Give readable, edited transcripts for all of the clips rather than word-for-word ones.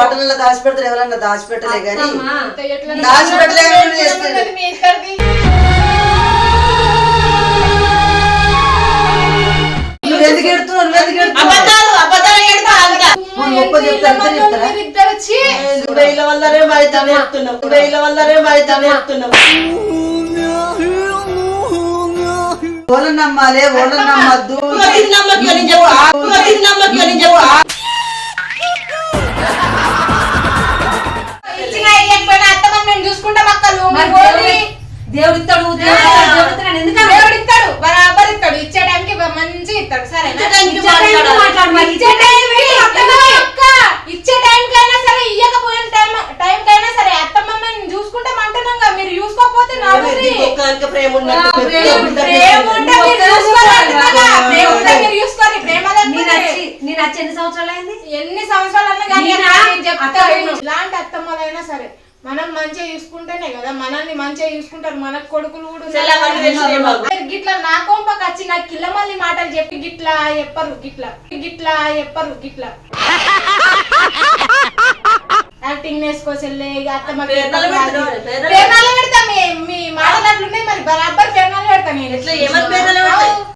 బట్టలలో దాచిపెడతారు ఎవరన్నా దాచిపెట్టలే కానీ దాచిపెట్టలే ఎందుకు ఎడుతున్నారు ఓళ్ళని నమ్మాలి ఓళ్ళని నమ్మద్దు చూసుకుంటాం అక్కలు దేవుడు ఇస్తాడు దేవుడు ఇస్తాడు బరాబర్ ఇస్తాడు ఇచ్చే టైంకి మంచిగా ఇస్తాడు సరే ఇచ్చే టైంకైనా సరే ఇయ్యకపోయిన టైంకైనా సరే అత్తమ్మని చూసుకుంటాం అంటున్నాం మీరు చూసుకోకపోతే ప్రేమ ఎన్ని సంవత్సరాలు అయింది ఎన్ని సంవత్సరాలు ఇలాంటి అత్తమ్మలైనా సరే మనం మంచిగా చూసుకుంటేనే కదా మనల్ని మంచిగా చూసుకుంటారు మన కొడుకులు కూడా గిట్లా నా కొంపకి వచ్చి నాకు కిల్లమల్లి మాటలు చెప్పి గిట్లా చెప్పరు గిట్లా యాక్టింగ్ నేర్చుకోసెళ్ళే అత్తమ్మ పెడతాం మీ మాటలు అట్లున్నాయి మరి బరాబర్ పేర్నాలు పెడతాను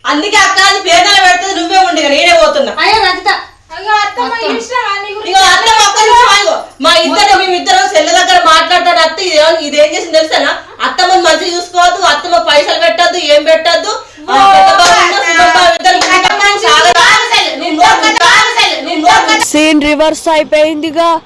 అందుకే అక్క పేర్నాలు పెడుతుంది నువ్వే ఉండి నేనే పోతున్నా మా మేమిద్దరం సెల్ల దగ్గర మాట్లాడతాను అత్త ఇదేం చేసింది తెలుసానా అత్తమ్మని మంచిగా చూసుకోవద్దు అత్తమ్మ పైసలు పెట్టద్దు ఏం పెట్టద్దు సీన్ రివర్స్ అయిపోయిందిగా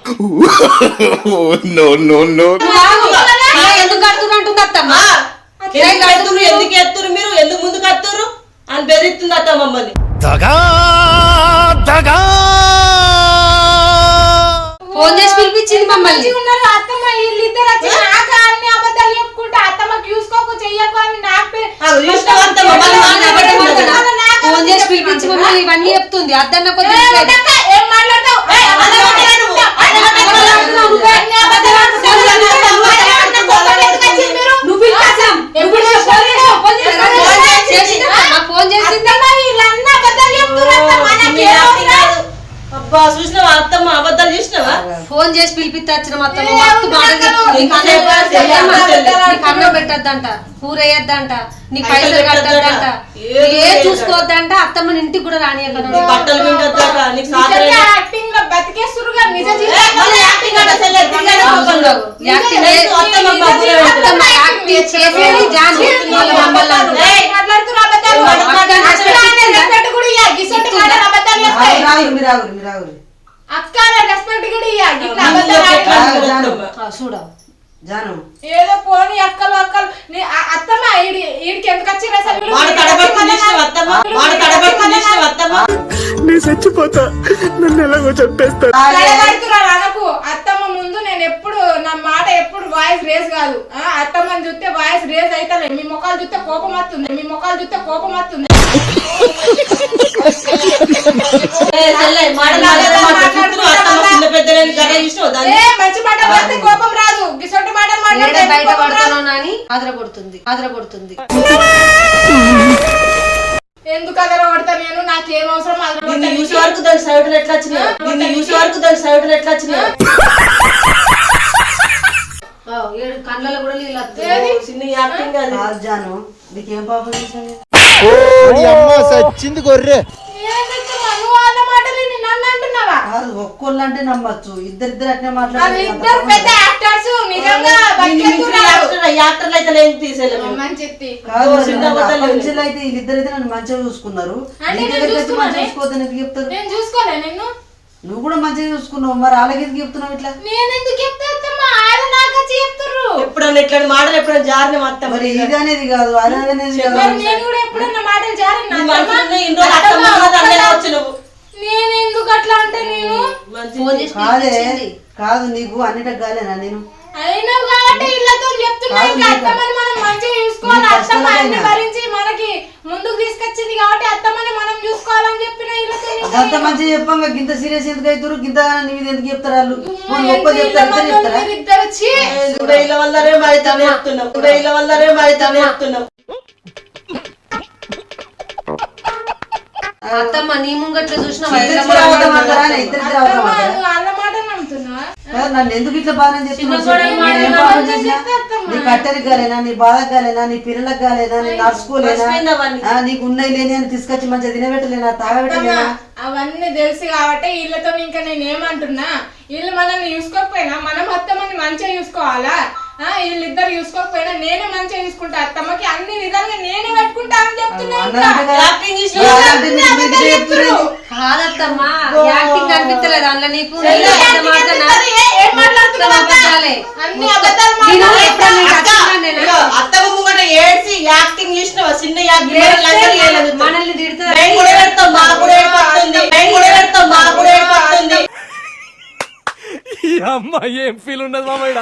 ఎందుకు ఎత్తురు మీరు ఎందుకు ముందుకు ఎత్తురు అని బెదిరిస్తుంది అత్త మమ్మల్ని ఫోన్ చేసి పిలిపించింది మమ్మల్ని ఉన్నారు అత్తమ్మ వీళ్ళిద్దరు వచ్చి నాకు అన్ని అబద్ధాలు చెప్పుకుంటే అత్తమ్మకి చూసుకోకు చెయ్యకు అని ఫోన్ చేసి పిలిపించి మమ్మల్ని ఇవన్నీ చెప్తుంది అద్దన్న కొద్ది ఏం మాట్లాడతావు ఫోన్ చేసింది వీళ్ళన్న అబద్ధాలు చెప్తున్నారు అబ్బా చూసినావా అత్తమ్మ అబద్ధాలు చూసినావా ఫోన్ చేసి పిలిపిస్తే వచ్చిన అన్నం పెట్టద్దంట కూర వేయద్దంట నీ పైసలు కట్టద్దంట ఏ చూసుకోవద్దంట అత్తమ్మని ఇంటికి కూడా రానియద్దంట బట్టలు ఏదో పోనీ అక్కలు అత్తమ్మ ఈడికి ఎందుకు వచ్చి చచ్చిపోతా నన్ను ఎలాగో చెప్పేస్తా అనకు అత్తమ్మ ముందు నేను ఎప్పుడు నా మాట ఎప్పుడు వాయిస్ రేస్ కాదు అత్తమ్మని చూస్తే వాయిస్ రేస్ అయితే మీ ముఖాలు చూస్తే కోపం వస్తుంది మంచి మాట పడితే కోపం రాదు గిసొంటి మాటలు మాట్లాడితే బయట పడుతున్నానని ఆదరగొడుతుంది ఎందుకు అదరగొడతా నేను నాకేం అవసరం చూసే వరకు దాని సైడ్ ఎట్లా వచ్చినా కళ్ళలో కూడా నీళ్ళు చిన్న యాక్టింగ్ జాను నీకేం పాపం చేశాను సచ్చింది గొర్రె ఒక్కోళ్ళు అంటే నమ్మచ్చు ఇద్దరిద్దరు అట్నే అయితే వీళ్ళిద్దరైతే నన్ను మంచిగా చూసుకున్నారు చూసుకోవద్దని ఎందుకు చెప్తారు నువ్వు కూడా మంచిగా చూసుకున్నావు మరి అలాగే ఎందుకు చెప్తున్నావు ఇట్లా ఎప్పుడన్నా ఇట్లా మాటలు ఎప్పుడైనా జారిన మొత్తం మరి ఇది అనేది కాదు అది అనేది నేను ఎందుకు అట్లా అంటే నేను కాదు నీకు అన్నిటికి కాలేనా నేను అయినా కాబట్టి ఇళ్ళతో చెప్తున్నా ఇంకా అత్తమ్మని మనం మంచిగా చూసుకోవాలి అత్తమ్మ అన్ని భరించి మనకి ముందుకు తీసుకొచ్చింది కాబట్టి అత్తమ్మని మనం చూసుకోవాలని చెప్పిన ఇళ్ళతో అంత మంచిగా చెప్పంగా గింత సీరియస్ ఎందుకు అవుతారు గింత నీది ఎందుకు చెప్తారు వాళ్ళు గొప్ప చెప్తారు ఇళ్ళ వల్లనే బయటనే చెప్తున్నాం అత్తమ్మ నీ ముంగట్లో చూసిన ఇద్దరు అన్న మాట నమ్ముతున్నా నన్ను ఎందుకు ఇట్లా బాధ చెప్తున్నావు? నీ కట్టెలకు కాలేనా, నీ బాధకు కాలేనా, నీ పిల్లలకు కాలేనా, నీ నడుచుకోలేనా, నీకు ఉన్నాయి లేని అని తీసుకొచ్చి మంచిగా తినబెట్టలేనా, తాగబెట్టలేనా? అవన్నీ తెలుసు కాబట్టి వీళ్ళతో ఇంకా నేను ఏమంటున్నా, వీళ్ళు మనల్ని చూసుకోకపోయినా మనం అత్తమ్మని మంచిగా చూసుకోవాలా? వీళ్ళిద్దరు చూసుకోకపోయినా నేనే మంచిగా చూసుకుంటా, అత్తమ్మకి అన్ని విధాలుగా నేనే పెట్టుకుంటా అని చెప్తున్నా. కాదత్తమ్మా యాక్టింగ్ కనిపించలేదు అందులో నీకు. అత్తమ్మ ముంగట ఏడ్చి యాక్టింగ్ చేసినావా? చిన్న మనల్ని తిడుతుంది. ఏం ఫీల్ ఉండదు మామయ్య.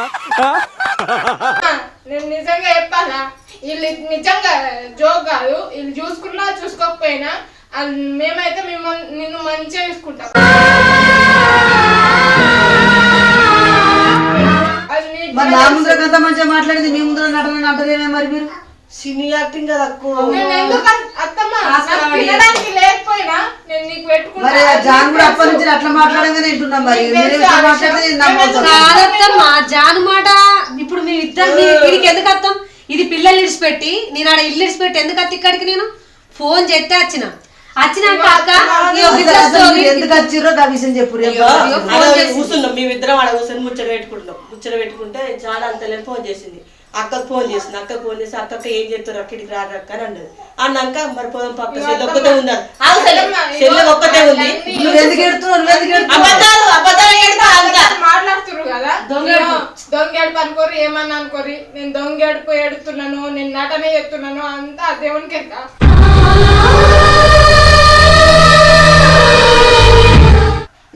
నేను నిజంగా చెప్పాలా, వీళ్ళు నిజంగా జోక్ కాదు, వీళ్ళు చూసుకున్నా చూసుకోకపోయినా మేమైతే నిన్ను మంచిగా చూసుకుంటాం. మరి నా ముందర అంత మంచిగా మాట్లాడింది, మీ ముందర నటన అంటారేమే మరి మీరు? సినీ యాక్టింగ్ కదా మరి జాన్ కూడా అప్పటి నుంచి అట్లా మాట్లాడంగానే వింటున్నాం. మరి కాదత్తమ్మా జాను మాట ఇప్పుడు మీ ఇద్దరు వీడికి ఎందుకు అత్తం? ఇది పిల్లలు ఇడిచిపెట్టి నేను ఆడ ఇల్లు ఇడిచిపెట్టి ఎందుకు అత్త ఇక్కడికి? నేను ఫోన్ చేస్తే వచ్చినాక ఎందుకు వచ్చిర్రో ఆ విషయం చెప్పు. కూర్చున్నాం మేమిద్దరం ఆడ కూర్చొని ముచ్చట పెట్టుకుంటున్నాం. ముచ్చట పెట్టుకుంటే చాలా అంతలే ఫోన్ చేసింది. అక్కకు ఫోన్ చేసింది. అక్కకు ఫోన్ చేసి అక్కకి ఏం చెప్తారు అక్కడికి రారక్క అని అన్నది. అన్నాక మరి పోదాం పక్క సెల్ ఒక్కటే ఉంది, సెల్ ఒక్కటే ఉంది. మాట్లాడుతున్నారు కదా దొంగేడుపు అనుకోరు, ఏమన్నా అనుకోరి. నేను దొంగేడుపు ఏడుతున్నాను, నేను నటనే చెప్తున్నాను, అంతా దేవునికి ఎక్క.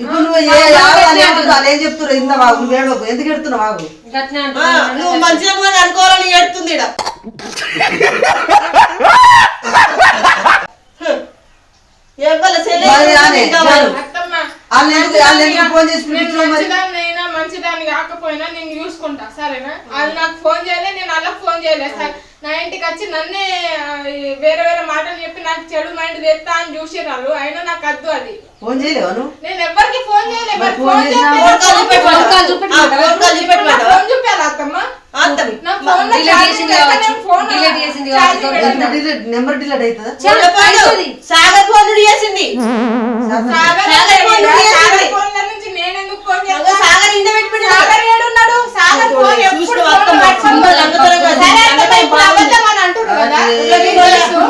ఇప్పుడు నువ్వు ఏం చెప్తున్నా ఇంత వాగు ఏడవకు, ఎందుకు ఎడుతున్నావు? వాగు నువ్వు మంచిగా అనుకోవాలని ఏడుతుంది. మంచిదాన్ని కాకపోయినా నేను చూసుకుంటా, సరేనా? వాళ్ళు నాకు ఫోన్ చేయలే, నేను వాళ్ళకి ఫోన్ చేయలేదు. నా ఇంటికి వచ్చి నన్నే వేరే వేరే మాటలు చెప్పి నాకు చెడు మైండ్ తెస్తా అని చూసి వాళ్ళు, అయినా నాకు వద్దు. అది ఫోన్ చేయలేవు? నేను ఎవరికి ఫోన్ చేయలేదు. ఫోన్ చూపాలి అత్తమ్మ, నెంబర్ డిలీట్ అవుతుందా? సాగర్ ఫోన్ చేసింది. నుంచి నేను ఎందుకు ఫోన్ చేస్తాను? సాగర్ ఇంట పెట్టుకుని సాగర్ ఏడున్నాడు? సాగర్ ఫోన్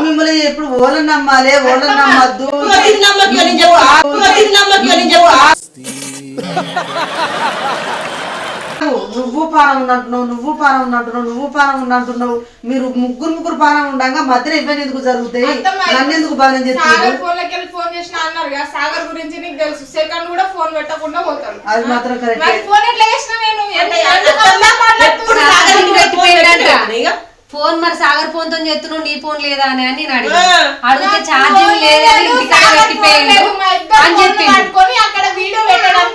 మిమ్మల్ని ఎప్పుడు ఓళ్ళని నమ్మాలి, ఓళ్ళని నమ్మద్దు. నువ్వు పానం ఉన్నట్టున్నావు, నువ్వు పానం ఉన్నట్టున్నావు, నువ్వు పానం ఉన్నట్టున్నావు. మీరు ముగ్గురు పానం ఉండగా మధ్యలో ఇబ్బంది ఎందుకు జరుగుతాయి? నన్ను ఎందుకు బాధ చేస్తారు? ఫోన్ చేసిన అన్నారు కదా, సాగర్ గురించి నీకు తెలుసు. సెకండ్ కూడా ఫోన్ పెట్టకుండా పోతారు. అది మాత్రం కరెక్ట్. ఫోన్ ఎట్లా చేసిన నేను ఫోన్ మరి సాగర్ ఫోన్ తో చేస్తున్నావు, నీ ఫోన్ లేదా అని నేను అడిగితే ఛార్జింగ్ లేదని ఇంటికాడ పెట్టిపోయిండు అని చెప్పి అక్కడ వీడియో పెట్టడానికి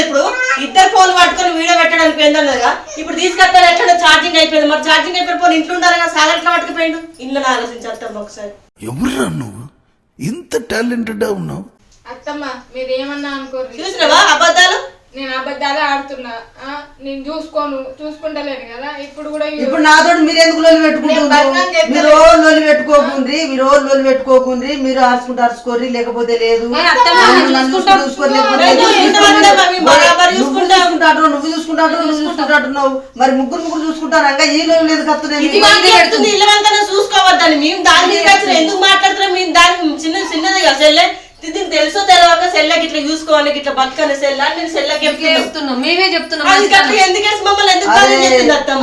ఇప్పుడు ఇద్దరు ఫోన్ పట్టుకొని వీడియో పెట్టడానికి పోయిందన్నదిగా. ఇప్పుడు తీసుకొస్తాను ఎట్లా ఛార్జింగ్ అయిపోయింది. మరి ఛార్జింగ్ అయిపోయిన ఫోన్ ఇంట్లో ఉండాలి కదా, సాగర్ ఎట్లా పట్టుకుపోయిండు? ఇల్లు ఆలోచించేస్తాం ఒకసారి. ఎవరురా నువ్వు ఇంత టాలెంటెడ్ ఉన్నావు? అత్తమ్మ మీరు ఏమన్నా అనుకోరు, చూసినావా అబద్ధాలు? నేను అబద్ధాలే ఆడుతున్నా. నేను చూసుకుంటలేను కదా. ఇప్పుడు నాతో మీరు ఎందుకు లోలు పెట్టుకుంటున్నారు? మీరు లోలు పెట్టుకోకుండ్రి, మీరు అరుచుకోర్రి, లేకపోతే లేదు. నువ్వు చూసుకుంటాడున్నావు. మరి ముగ్గురు చూసుకుంటారు. ఈ లోలు లేదు కత్తున్నాయి. చూసుకోవద్దని మేము దాని ఎందుకు మాట్లాడుతున్నాం? మేము దాని చిన్నది కదా సెల్లే. దీనికి తెలుసో తెలియక సెల్లకి ఇట్లా చూసుకోవాలి, ఇట్లా బతుకని సెల్ల నేను సెల్లకి చెప్తున్నాం. మేమే చెప్తున్నాం ఎందుకేసి మమ్మల్ని ఎందుకు చెప్తుంది అత్తమ్మ?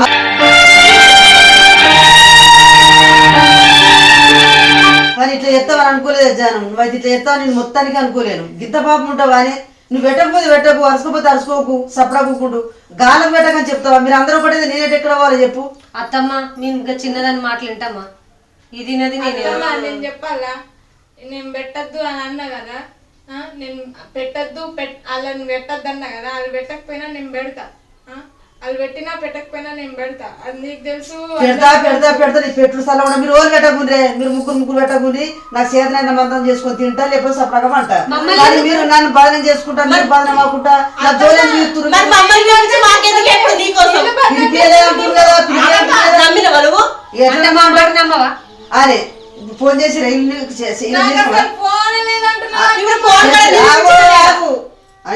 మరి ఇట్లా చెప్తావని అనుకోలేదు జానం. నువ్వు అయితే ఇట్లా చెప్తావు నేను మొత్తానికి అనుకోలేను. గిత్త పాపం ఉంటావా అని నువ్వు పెట్టకపోతే పెట్టకు, అరుసుకోపోతే అరుసుకోకు, సపడకుండు గాలం పెట్టకని చెప్తావా? మీరు అందరూ పడేది నేనే ఎక్కడ పోవాలి చెప్పు. అత్తమ్మ మేము ఇంకా చిన్నదాన్ని మాటలు వింటామా? ఇది నది నేను చెప్పాలా? నేను పెట్టద్దు అని అన్నా కదా, నేను పెట్టద్దు వాళ్ళని పెట్టద్దు అన్నా కదా. వాళ్ళు పెట్టకపోయినా నేను పెడతా. వాళ్ళు పెట్టినా పెట్టకపోయినా నేను పెడతా, అది నీకు తెలుసు. పెడతా నీ పెట్టుడు స్థలం కూడా మీరు ఓరు పెట్టకుండ్రే, మీరు ముగ్గురు పెట్టకుండి నాకు చేతనైన మందం చేసుకొని తింటా, లేకపోతే సపడగా పంట. కానీ మీరు నన్ను బాధనం చేసుకుంటా, మీరు బాధనం అవ్వకుండా నా జోలిని తీరుతున్నారు. మరి మమ్మల్ని గురించి మాకెందుకు ఎప్పుడు నీకోసం పిలిపియలే అంటుంది కదా, నమ్మిన వాళ్ళు అంటే మా మాట నమ్మవా? అరే ఫోన్ చేసి నాకు అసలు ఫోన్ లేదంటున్నా.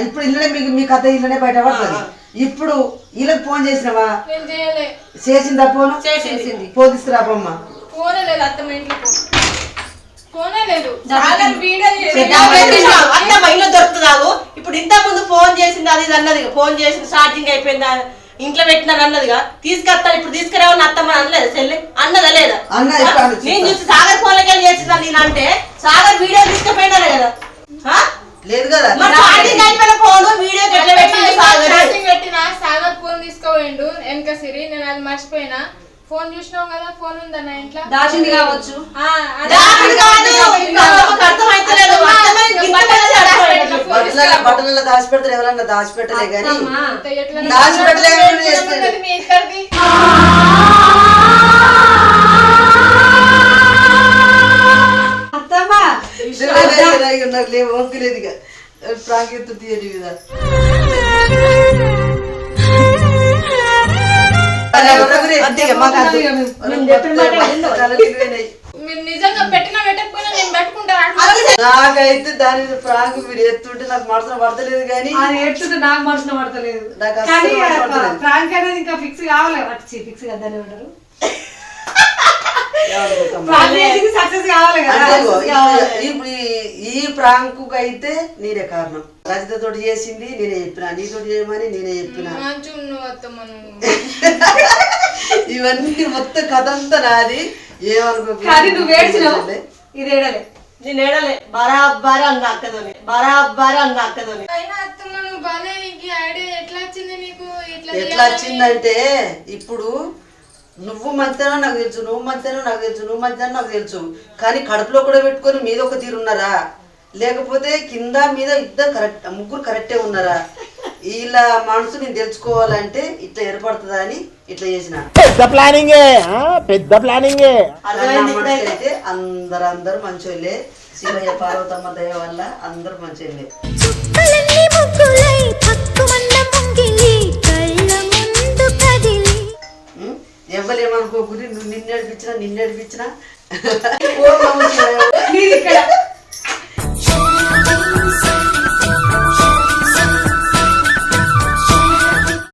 ఇప్పుడు ఇల్లనే మీకు మీ కథ ఇల్లనే బయట పడుతుంది. ఇప్పుడు వీళ్ళకి ఫోన్ చేసినావా? నేను చేయలే. చేసిందా ఫోన్? చేసింది. ఫోన్ తీసుకురాపమ్మ. ఫోనే లేదు అత్తమ్మ ఇంట్లో, ఫోనే లేదు. వీడియో అత్తమ్మ ఇంట్లో దొరుకుతున్నావు. ఇప్పుడు ఇంత ముందు ఫోన్ చేసింది అది ఇది అన్నది, ఫోన్ చేసింది ఛార్జింగ్ అయిపోయిందా, ఇంట్లో పెట్టినాను అన్నదిగా, తీసుకొస్తాను ఇప్పుడు తీసుకురావని అత్తమ్మ అనలేదు చెల్లి, అన్నదా లేదా? నేను చూసి సాగర్ ఫోన్లకి వెళ్ళి చేసిందా నేను అంటే, సాగర్ వీడియో తీసుకుపోయినారు కదా. లేదు కదా, ఛార్జింగ్ అయిపోయిన ఫోన్ వీడియో పెట్టినా సాగర్ ఫోన్ తీసుకోపోయిండు వెనక సిరి, నేను అది మర్చిపోయినా. ఫోన్ చూసినావు కదా, ఫోన్ ఉందా నా ఇంట్లో? దాచింది కావచ్చు. బట్టలలో దాచిపెడతారు, ఎవరన్నా దాచిపెట్టలే కానీ దాచిపెట్టలే. మీ ఇద్దరిది అత్తమ్మా లేవు వంకలేదు ఇక ప్రాంగెత్తు తీయని కదా. మీరు నిజంగా పెట్టినా పెట్టకపోయినా నేను పెట్టుకుంటా. నాకైతే దాని మీద ప్రాంక్ మీరు ఎత్తుంటే నాకు మనసులో పడతలేదు కానీ అది ఎట్టుంటే నాకు మనసులో పడతలేదు. నాకు కానీ అస్సలు పడతలేదు. ప్రాంక్ అనేది ఇంకా ఫిక్స్ కావాలి, ఫిక్స్ కదానే ఉంటారు. ప్రాంక్ చేసింది సక్సెస్ కావాలి కదా. ఈ ప్రాంకు అయితే నేనే కారణం. రజిత తోటి చేసింది నేనే చెప్పిన, నీతోటి చేయమని నేనే చెప్పిన. ఇవన్నీ మొత్తం కథ అంతా నాది. ఏమనుకో కానీ నువ్వు ఏడ్చినావు, ఇది ఏడలే. నేను ఏడలే, బరాబర్ అంగ అక్కదోని, బరాబర్ అంగ అక్కదోని. ఎట్లా వచ్చిందంటే, ఇప్పుడు నువ్వు మంచిదనో నాకు తెలుసు, నువ్వు మంచిదనో నాకు తెలుసు, నువ్వు మంచిదనో నాకు తెలుసు, కానీ కడుపులో కూడా పెట్టుకొని మీద ఒక తీరు ఉన్నారా, లేకపోతే కింద మీద ఇద్దరు కరెక్ట్, ముగ్గురు కరెక్టే ఉన్నారా, వీళ్ళ మనసు నేను తెలుసుకోవాలంటే ఇట్లా ఏర్పడుతుందా అని ఇట్లా చేసిన. పెద్ద ప్లానింగ్ అయితే అందరు మంచోళ్ళే. శివయ్య పార్వతమ్మ దయ వల్ల అందరు మంచోళ్ళే. ఎవ్వలేమనుకోకుండా నువ్వు నిన్ను నడిపించినా